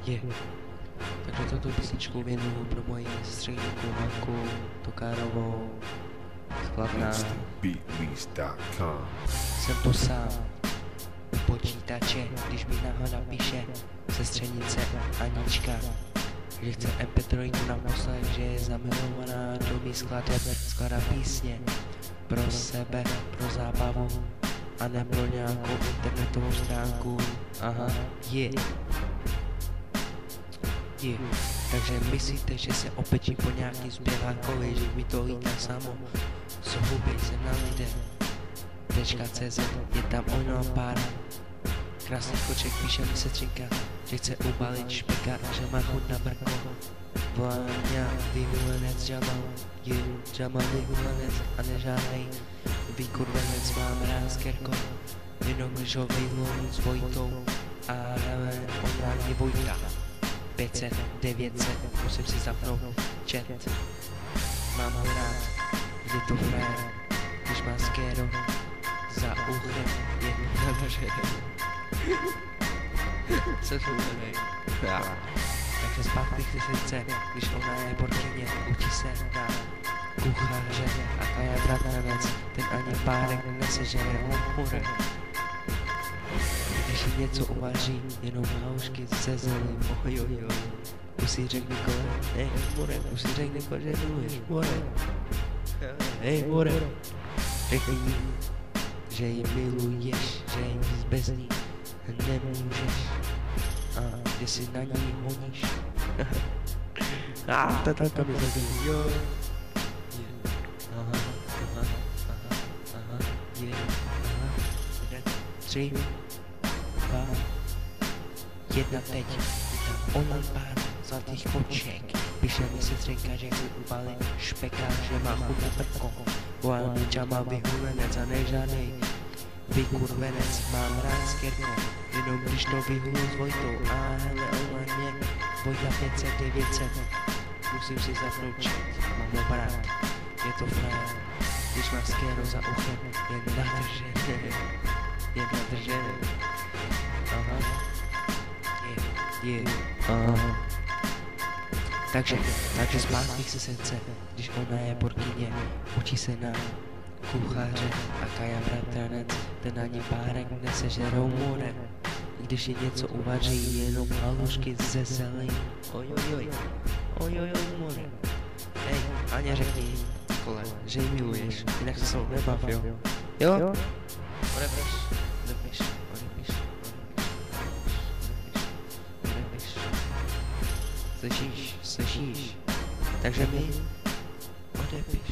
Je. Takže toto písničku věnuju pro moji středníku Hanku Tokárovou z Kladna. Jsem tu sám u počítače, když mi náhoda píše sestřenice Anička, že chce MP3 naposled, že je zamilovaná do mých skladeb, skládá písně pro sebe, pro zábavu a ne pro nějakou internetovou stránku. Aha, je. Takže myslíte, že se opečím po nějaký zpěvákovi, že mi to lítá samo? Sohubej se na lidé. .cz, je tam ono pár krásných koček, píše mi sestřinka, že chce ubalit špeka a že má chuť na brko. Volá mě vyhulenec Jamal, je Jamal vyhulenec a nežádnej vykurvenec, mám rád s Kerkou, jenom když ho vyhulím s Vojtou a on rád je Vojta. 500, 900, musím si zapnout chat. Mám ho rád, je to frajer, když má skéro za uchem, je navržen. Co to bude? Takže zpátky si chce, když ona je borkyně, učí se na kuchaře a Kaja bratranec, ten ani párek nesežere humor. Když jí něco uvaří, jenom houšky se zelím, ojojoj. Už si řekni kole, hej more, už si řekni kole, že miluješ more. Hej more, řekni jí, že ji miluješ, že jí nic bez ní nemůžeš. A že si na ní honíš. Ta tanka mi zabíjí, jo. Aha, je, aha, 3, 2, 1 teď, je tam ona pár zlatých koček. Píše mi sestřenka, že chci ubalit špeka, že má chuť na prko. Volá mi Jamal vyhulenec a ne žádnej vykurvenec, mám rád s Kerkou, jenom když to vyhulu s Vojtou. A hele, ona mě, Vojta 500, 900, musím si zapnout chat, mám ho rád, je to frajer, když má skéro za uchem, je nadržený. Aha, je, aha. Takže zpátky se srdce, když ona je borkyně, učí se na kuchaře a Kaja bratranec, ten ani párek nesežerou more. Když je něco uvaří, jenom halušky ze zelení, ojojoj more. Hej, Aňa, řekni jí, Nikole, že ji miluješ, jinak se mnou nebav, jo? Jo? Odepiš. Slyšíš? Takže mi odepiš.